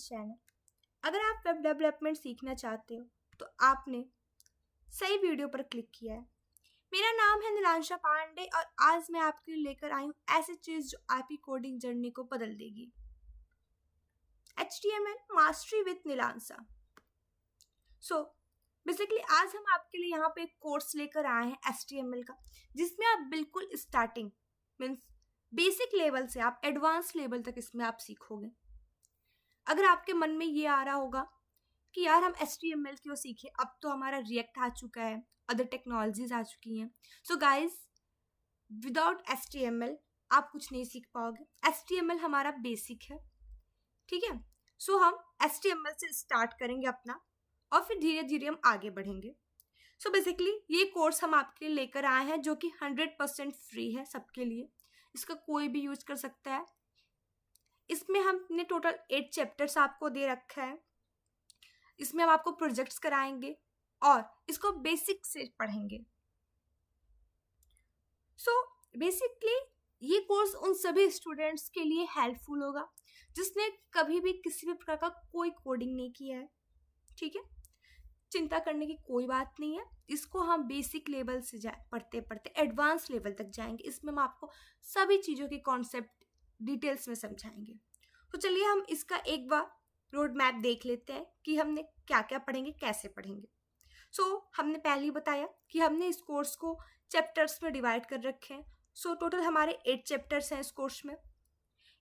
Channel. अगर आप web development सीखना चाहते हो तो आपने सही वीडियो पर क्लिक किया है। मेरा नाम है नीलांशा पांडे और आज मैं आपके लिए लेकर आई हूँ ऐसी चीज़ जो आपकी कोडिंग जर्नी को बदल देगी। HTML mastery with Neelansha. So basically आज हम आपके लिए यहाँ पे एक कोर्स लेकर आए हैं HTML का, जिसमें आप बिल्कुल स्टार्टिंग मीन्स बेसिक लेवल से आप एडवांस लेवल तक इसमें आप सीखोगे। अगर आपके मन में ये आ रहा होगा कि यार हम HTML क्यों सीखें, अब तो हमारा रिएक्ट आ चुका है, अदर टेक्नोलॉजीज आ चुकी हैं। सो गाइज, विदाउट HTML आप कुछ नहीं सीख पाओगे। HTML हमारा बेसिक है, ठीक है। सो हम HTML से स्टार्ट करेंगे अपना और फिर धीरे धीरे हम आगे बढ़ेंगे। सो बेसिकली ये कोर्स हम आपके लिए लेकर आए हैं जो कि 100% फ्री है सबके लिए। इसका कोई भी यूज कर सकता है। इसमें हमने टोटल 8 चैप्टर्स आपको दे रखा है। इसमें हम आपको प्रोजेक्ट्स कराएंगे और इसको बेसिक से पढ़ेंगे। सो बेसिकली ये कोर्स उन सभी स्टूडेंट्स के लिए हेल्पफुल होगा जिसने कभी भी किसी भी प्रकार का कोई कोडिंग नहीं किया है, ठीक है। चिंता करने की कोई बात नहीं है। इसको हम बेसिक लेवल से पढ़ते पढ़ते एडवांस लेवल तक जाएंगे। इसमें हम आपको सभी चीज़ों की कॉन्सेप्ट डिटेल्स में समझाएंगे। तो चलिए हम इसका एक बार रोड मैप देख लेते हैं कि हमने क्या क्या पढ़ेंगे, कैसे पढ़ेंगे। सो हमने पहले ही बताया कि हमने इस कोर्स को चैप्टर्स में डिवाइड कर रखे हैं। सो टोटल हमारे 8 चैप्टर्स हैं इस कोर्स में।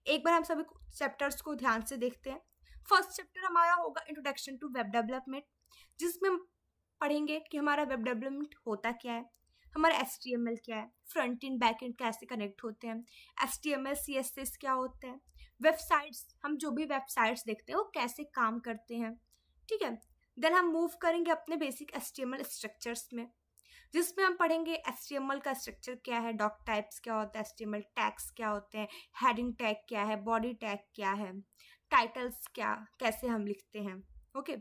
एक बार हम सभी चैप्टर्स को ध्यान से देखते हैं। फर्स्ट चैप्टर हमारा होगा इंट्रोडक्शन टू वेब डेवलपमेंट, जिसमें हम पढ़ेंगे कि हमारा वेब डेवलपमेंट होता क्या है, हमारा HTML क्या है, फ्रंट एंड बैक एंड कैसे कनेक्ट होते हैं, HTML CSS क्या होते हैं, वेबसाइट्स, हम जो भी वेबसाइट्स देखते हैं वो कैसे काम करते हैं, ठीक है। देन हम मूव करेंगे अपने बेसिक HTML स्ट्रक्चर्स में, जिसमें हम पढ़ेंगे HTML का स्ट्रक्चर क्या है, डॉक टाइप्स क्या होता है, HTML टैग्स क्या होते हैं, हेडिंग टैग क्या है, बॉडी टैग क्या है, टाइटल्स क्या, कैसे हम लिखते हैं, ओके।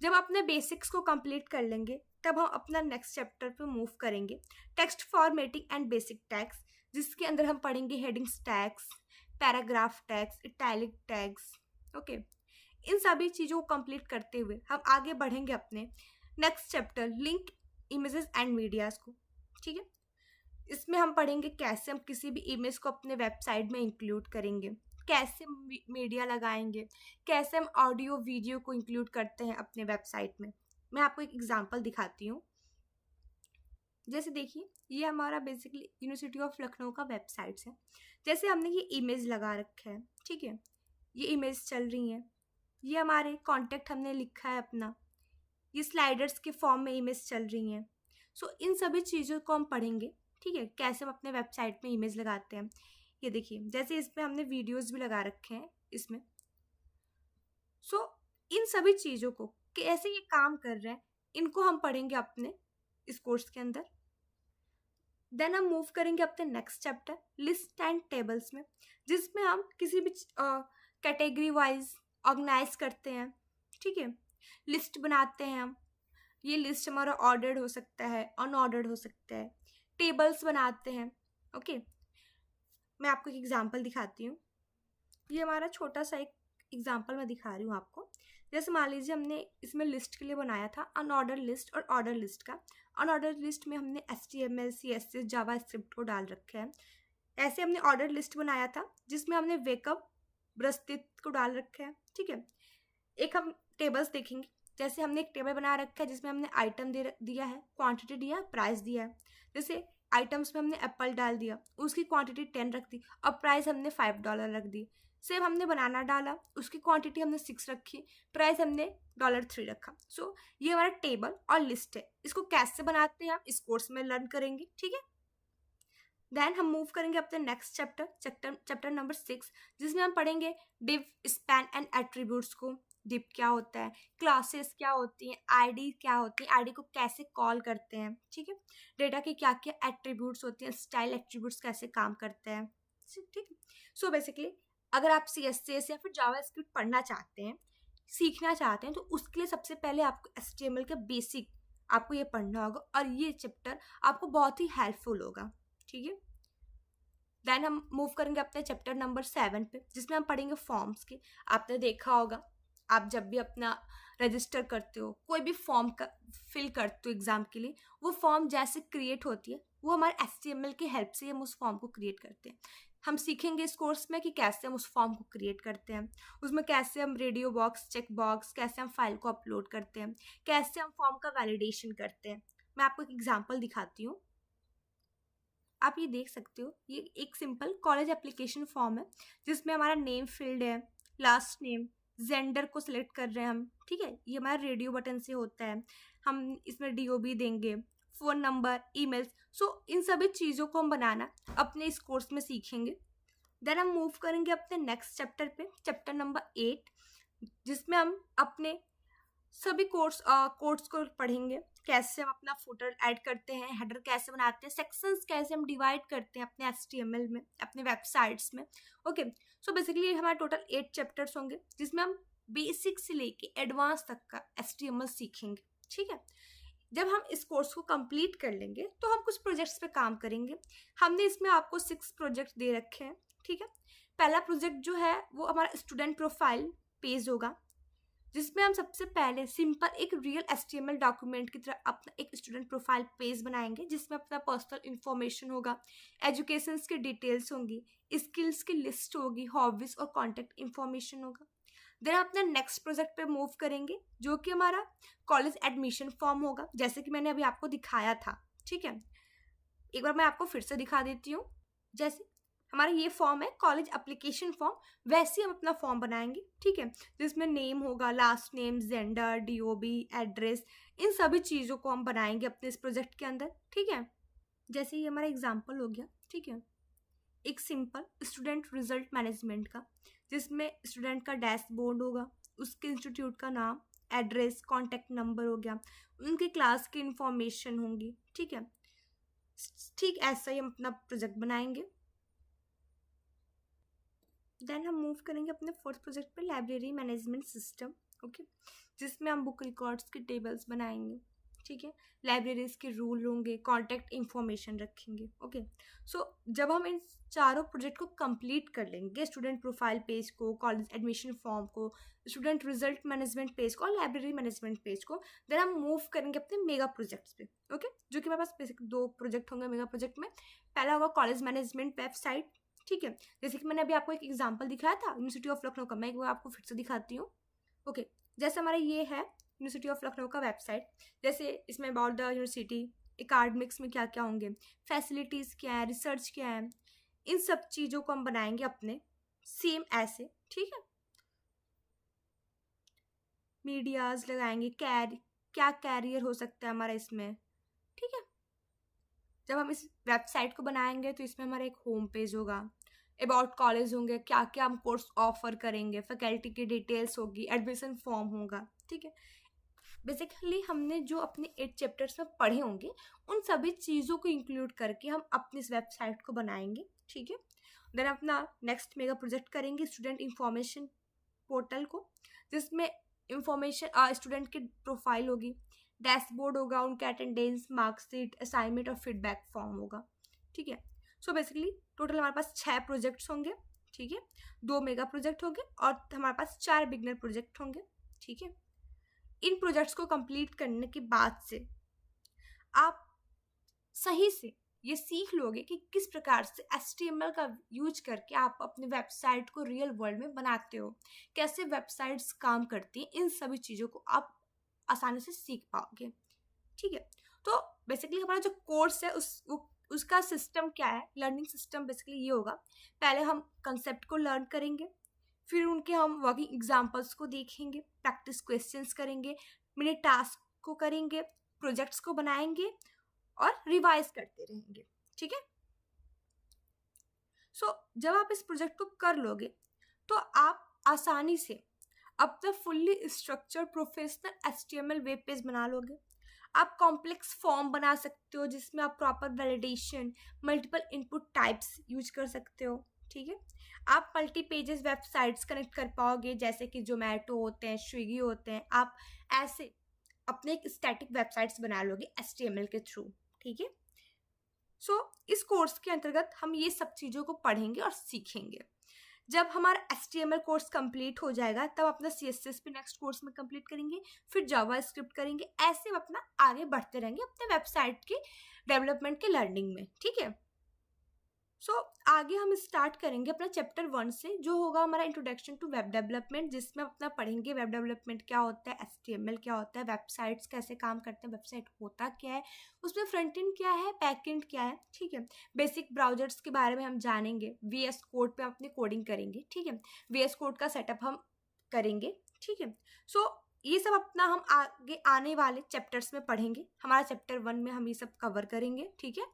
जब अपने बेसिक्स को कंप्लीट कर लेंगे तब हम अपना नेक्स्ट चैप्टर पे मूव करेंगे, text formatting and basic tags, जिसके अंदर हम पढ़ेंगे headings tags, paragraph tags, italic tags, okay. इन सभी चीज़ों को कंप्लीट करते हुए हम आगे बढ़ेंगे अपने next chapter link images and medias को, ठीक है। इसमें हम पढ़ेंगे कैसे हम किसी भी इमेज को अपने वेबसाइट में इंक्लूड करेंगे, कैसे मीडिया लगाएंगे, कैसे हम ऑडियो वीडियो को इंक्लूड करते हैं अपने वेबसाइट में। मैं आपको एक एग्जांपल दिखाती हूँ। जैसे देखिए, ये हमारा बेसिकली यूनिवर्सिटी ऑफ लखनऊ का वेबसाइट्स है। जैसे हमने ये इमेज लगा रखा है, ठीक है, ये इमेज चल रही है, ये हमारे कॉन्टेक्ट हमने लिखा है अपना, ये स्लाइडर्स के फॉर्म में इमेज चल रही हैं। सो इन सभी चीज़ों को हम पढ़ेंगे, ठीक है, कैसे हम अपने वेबसाइट में इमेज लगाते हैं। ये देखिए, जैसे इसमें हमने वीडियोस भी लगा रखे हैं इसमें। सो इन सभी चीज़ों को कैसे ये काम कर रहे हैं, इनको हम पढ़ेंगे अपने इस कोर्स के अंदर। देन हम मूव करेंगे अपने next chapter list and tables में, जिसमें हम किसी भी कैटेगरी वाइज ऑर्गेनाइज करते हैं, ठीक है, लिस्ट बनाते हैं हम। ये लिस्ट हमारा ऑर्डर्ड हो सकता है, अनऑर्डर्ड हो सकता है, टेबल्स बनाते हैं, ओके। मैं आपको एक एग्जांपल दिखाती हूँ। ये हमारा छोटा सा एक एग्जांपल मैं दिखा रही हूँ आपको। जैसे मान लीजिए हमने इसमें लिस्ट के लिए बनाया था अनऑर्डर लिस्ट और ऑर्डर लिस्ट का। अनऑर्डर लिस्ट में हमने HTML CSS जावा स्क्रिप्ट को डाल रखा है। ऐसे हमने ऑर्डर लिस्ट बनाया था जिसमें हमने वेकअप ब्रस्तित को डाल रखा है, ठीक है। एक हम टेबल्स देखेंगे। जैसे हमने एक टेबल बना रखा है जिसमें हमने आइटम दिया है, क्वांटिटी दिया है, प्राइस दिया है। जैसे आइटम्स में हमने एप्पल डाल दिया, उसकी क्वांटिटी 10 रख दी और प्राइस हमने $5 रख दी। सेम हमने बनाना डाला, उसकी क्वांटिटी हमने 6 रखी, प्राइस हमने $3 रखा। सो ये हमारा टेबल और लिस्ट है। इसको कैसे बनाते हैं आप इस कोर्स में लर्न करेंगे, ठीक है। देन हम मूव करेंगे अपने नेक्स्ट चैप्टर नंबर 6, जिसमें हम पढ़ेंगे डिव, स्पैन एंड एट्रीब्यूट्स को। डिव क्या होता है, क्लासेस क्या होती हैं, आईडी क्या होती है, आईडी को कैसे कॉल करते हैं, ठीक है। डेटा के क्या क्या एट्रीब्यूट्स होती हैं, स्टाइल एट्रीब्यूट्स कैसे काम करते हैं, ठीक है। सो बेसिकली अगर आप CSS या फिर जावा स्क्रिप्ट पढ़ना चाहते हैं, सीखना चाहते हैं, तो उसके लिए सबसे पहले आपको HTML का बेसिक आपको ये पढ़ना होगा और ये चैप्टर आपको बहुत ही हेल्पफुल होगा, ठीक है। देन हम मूव करेंगे अपने चैप्टर नंबर 7 पे, जिसमें हम पढ़ेंगे फॉर्म्स के। आपने देखा होगा आप जब भी अपना रजिस्टर करते हो, कोई भी फॉर्म का फिल करते हो एग्जाम के लिए, वो फॉर्म जैसे क्रिएट होती है वो हमारे HTML की हेल्प से हम उस फॉर्म को क्रिएट करते हैं। हम सीखेंगे इस कोर्स में कि कैसे हम उस फॉर्म को क्रिएट करते हैं, उसमें कैसे हम रेडियो बॉक्स, चेक बॉक्स, कैसे हम फाइल को अपलोड करते हैं, कैसे हम फॉर्म का वैलिडेशन करते हैं। मैं आपको एक एग्जाम्पल दिखाती हूँ, आप ये देख सकते हो। ये एक सिंपल कॉलेज एप्लीकेशन फॉर्म है जिसमें हमारा नेम फील्ड है, लास्ट नेम, जेंडर को सिलेक्ट कर रहे हैं हम, ठीक है। ये हमारा रेडियो बटन से होता है, हम इसमें DOB देंगे, फ़ोन नंबर, ईमेल्स। सो इन सभी चीज़ों को हम बनाना अपने इस कोर्स में सीखेंगे। देन हम मूव करेंगे अपने नेक्स्ट चैप्टर पे, चैप्टर नंबर 8, जिसमें हम अपने सभी कोर्स को पढ़ेंगे। कैसे हम अपना फुटर ऐड करते हैं, हेडर कैसे बनाते हैं, सेक्शंस कैसे हम डिवाइड करते हैं अपने HTML में, अपने वेबसाइट्स में। ओके, सो बेसिकली हमारे टोटल 8 चैप्टर्स होंगे जिसमें हम बेसिक से लेके एडवांस तक का HTML सीखेंगे, ठीक है। जब हम इस कोर्स को कंप्लीट कर लेंगे तो हम कुछ प्रोजेक्ट्स पे काम करेंगे। हमने इसमें आपको 6 प्रोजेक्ट दे रखे हैं, ठीक है। पहला प्रोजेक्ट जो है वो हमारा स्टूडेंट प्रोफाइल पेज होगा, जिसमें हम सबसे पहले सिंपल एक रियल HTML डॉक्यूमेंट की तरह अपना एक स्टूडेंट प्रोफाइल पेज बनाएंगे, जिसमें अपना पर्सनल इन्फॉर्मेशन होगा, एजुकेशन की डिटेल्स होंगी, स्किल्स की लिस्ट होगी, हॉबीज और कॉन्टैक्ट इन्फॉर्मेशन होगा। देन अपना नेक्स्ट प्रोजेक्ट पे मूव करेंगे जो कि हमारा कॉलेज एडमिशन फॉर्म होगा, जैसे कि मैंने अभी आपको दिखाया था, ठीक है। एक बार मैं आपको फिर से दिखा देती हूँ। जैसे हमारा ये फॉर्म है कॉलेज एप्लीकेशन फॉर्म, वैसे हम अपना फॉर्म बनाएंगे, ठीक है, जिसमें नेम होगा, last name, gender, DOB, address, इन सभी चीज़ों को हम बनाएंगे अपने इस प्रोजेक्ट के अंदर, ठीक है। जैसे ये हमारा एग्जाम्पल हो गया, ठीक है, एक सिंपल स्टूडेंट रिजल्ट मैनेजमेंट का, जिसमें स्टूडेंट का डैशबोर्ड होगा, उसके इंस्टीट्यूट का नाम, एड्रेस, कॉन्टैक्ट नंबर हो गया, उनके क्लास की इंफॉर्मेशन होंगी, ठीक है। ठीक ऐसा ही हम अपना प्रोजेक्ट बनाएंगे। देन हम मूव करेंगे अपने फोर्थ प्रोजेक्ट पे, लाइब्रेरी मैनेजमेंट सिस्टम, ओके, जिसमें हम बुक रिकॉर्ड्स की टेबल्स बनाएंगे, ठीक है, लाइब्रेरीज के रूल होंगे, कॉन्टैक्ट इन्फॉर्मेशन रखेंगे, ओके। सो जब हम इन चारों प्रोजेक्ट को कंप्लीट कर लेंगे, स्टूडेंट प्रोफाइल पेज को, कॉलेज एडमिशन फॉर्म को, स्टूडेंट रिजल्ट मैनेजमेंट पेज को और लाइब्रेरी मैनेजमेंट पेज को, देन हम मूव करेंगे अपने मेगा प्रोजेक्ट्स पे, ओके, जो कि हमारे पास बेसिक 2 प्रोजेक्ट होंगे मेगा प्रोजेक्ट में। पहला होगा कॉलेज मैनेजमेंट वेबसाइट, ठीक है, जैसे कि मैंने अभी आपको एक एग्जांपल दिखाया था यूनिवर्सिटी ऑफ लखनऊ का, मैं एक बार आपको फिर से दिखाती हूँ। ओके, जैसे हमारा ये है यूनिवर्सिटी ऑफ लखनऊ का वेबसाइट, जैसे इसमें अबाउट द यूनिवर्सिटी, एकेडमिक्स में क्या क्या होंगे, फैसिलिटीज़ क्या है, रिसर्च क्या है, इन सब चीज़ों को हम बनाएंगे अपने सेम ऐसे, ठीक है। मीडियाज लगाएंगे, क्या कैरियर हो सकता है हमारा इसमें, ठीक है। जब हम इस वेबसाइट को बनाएंगे तो इसमें हमारा एक होम पेज होगा, अबाउट कॉलेज होंगे, क्या क्या हम कोर्स ऑफर करेंगे, फैकल्टी की डिटेल्स होगी, एडमिशन फॉर्म होगा, ठीक है। बेसिकली हमने जो अपने 8 चैप्टर्स में पढ़े होंगे उन सभी चीज़ों को इंक्लूड करके हम अपनी इस वेबसाइट को बनाएंगे, ठीक है। देन अपना नेक्स्ट मेगा प्रोजेक्ट करेंगे स्टूडेंट इंफॉर्मेशन पोर्टल को, जिसमें इंफॉर्मेशन स्टूडेंट की प्रोफाइल होगी, डैशबोर्ड होगा, उनका अटेंडेंस, मार्कशीट, असाइनमेंट और फीडबैक फॉर्म होगा, ठीक है। सो बेसिकली टोटल हमारे पास 6 प्रोजेक्ट्स होंगे, ठीक है, 2 मेगा प्रोजेक्ट होंगे और हमारे पास 4 बिगनर प्रोजेक्ट होंगे, ठीक है। इन प्रोजेक्ट्स को कंप्लीट करने के बाद से आप सही से ये सीख लोगे कि किस प्रकार से HTML का यूज करके आप अपने वेबसाइट को रियल वर्ल्ड में बनाते हो, कैसे वेबसाइट्स काम करती हैं, इन सभी चीज़ों को आप आसानी से सीख पाओगे, ठीक है। तो बेसिकली हमारा जो कोर्स है उसका सिस्टम क्या है, लर्निंग सिस्टम बेसिकली ये होगा, पहले हम कंसेप्ट को लर्न करेंगे, फिर उनके हम वर्किंग एग्जाम्पल्स को देखेंगे, प्रैक्टिस क्वेश्चंस करेंगे, मिनी टास्क को करेंगे, प्रोजेक्ट्स को बनाएंगे और रिवाइज करते रहेंगे, ठीक है। सो जब आप इस प्रोजेक्ट को कर लोगे तो आप आसानी से अपना fully structured professional HTML web page बना लोगे। आप कॉम्प्लेक्स फॉर्म बना सकते हो जिसमें आप proper validation, multiple input types use कर सकते हो, ठीक है। आप मल्टी पेजेस वेबसाइट्स कनेक्ट कर पाओगे, जैसे कि जोमेटो होते हैं, स्विगी होते हैं, आप ऐसे अपने एक स्टैटिक वेबसाइट्स बना लोगे HTML के थ्रू, ठीक है। सो इस कोर्स के अंतर्गत हम ये सब चीज़ों को पढ़ेंगे और सीखेंगे। जब हमारा HTML कोर्स कंप्लीट हो जाएगा तब अपना CSS भी नेक्स्ट कोर्स में कंप्लीट करेंगे, फिर जावा स्क्रिप्ट करेंगे, ऐसे हम अपना आगे बढ़ते रहेंगे अपने वेबसाइट के डेवलपमेंट के लर्निंग में, ठीक है। सो आगे हम स्टार्ट करेंगे अपना चैप्टर 1 से, जो होगा हमारा इंट्रोडक्शन टू वेब डेवलपमेंट, जिसमें अपना पढ़ेंगे वेब डेवलपमेंट क्या होता है, HTML क्या होता है, वेबसाइट्स कैसे काम करते हैं, वेबसाइट होता क्या है, उसमें फ्रंट एंड क्या है, बैक एंड क्या है, ठीक है। बेसिक ब्राउजर्स के बारे में हम जानेंगे, VS कोड पे अपनी कोडिंग करेंगे, ठीक है। VS कोड का सेटअप हम करेंगे, ठीक है। सो ये सब अपना हम आगे आने वाले चैप्टर्स में पढ़ेंगे, हमारा चैप्टर 1 में हम ये सब कवर करेंगे, ठीक है।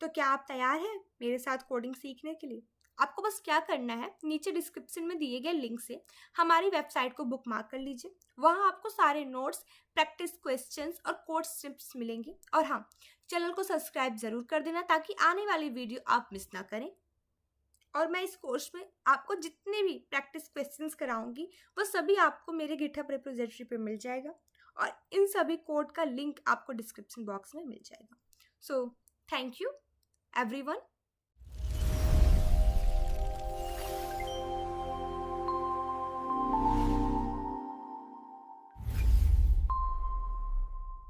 तो क्या आप तैयार हैं मेरे साथ कोडिंग सीखने के लिए? आपको बस क्या करना है, नीचे डिस्क्रिप्शन में दिए गए लिंक से हमारी वेबसाइट को बुकमार्क कर लीजिए। वहाँ आपको सारे नोट्स, प्रैक्टिस क्वेश्चंस और कोड टिप्स मिलेंगे। और हाँ, चैनल को सब्सक्राइब जरूर कर देना ताकि आने वाली वीडियो आप मिस ना करें। और मैं इस कोर्स में आपको जितने भी प्रैक्टिस क्वेश्चंस कराऊंगी वो सभी आपको मेरे गिटहब रिपोजिटरी पे मिल जाएगा, और इन सभी कोड का लिंक आपको डिस्क्रिप्शन बॉक्स में मिल जाएगा। So thank you everyone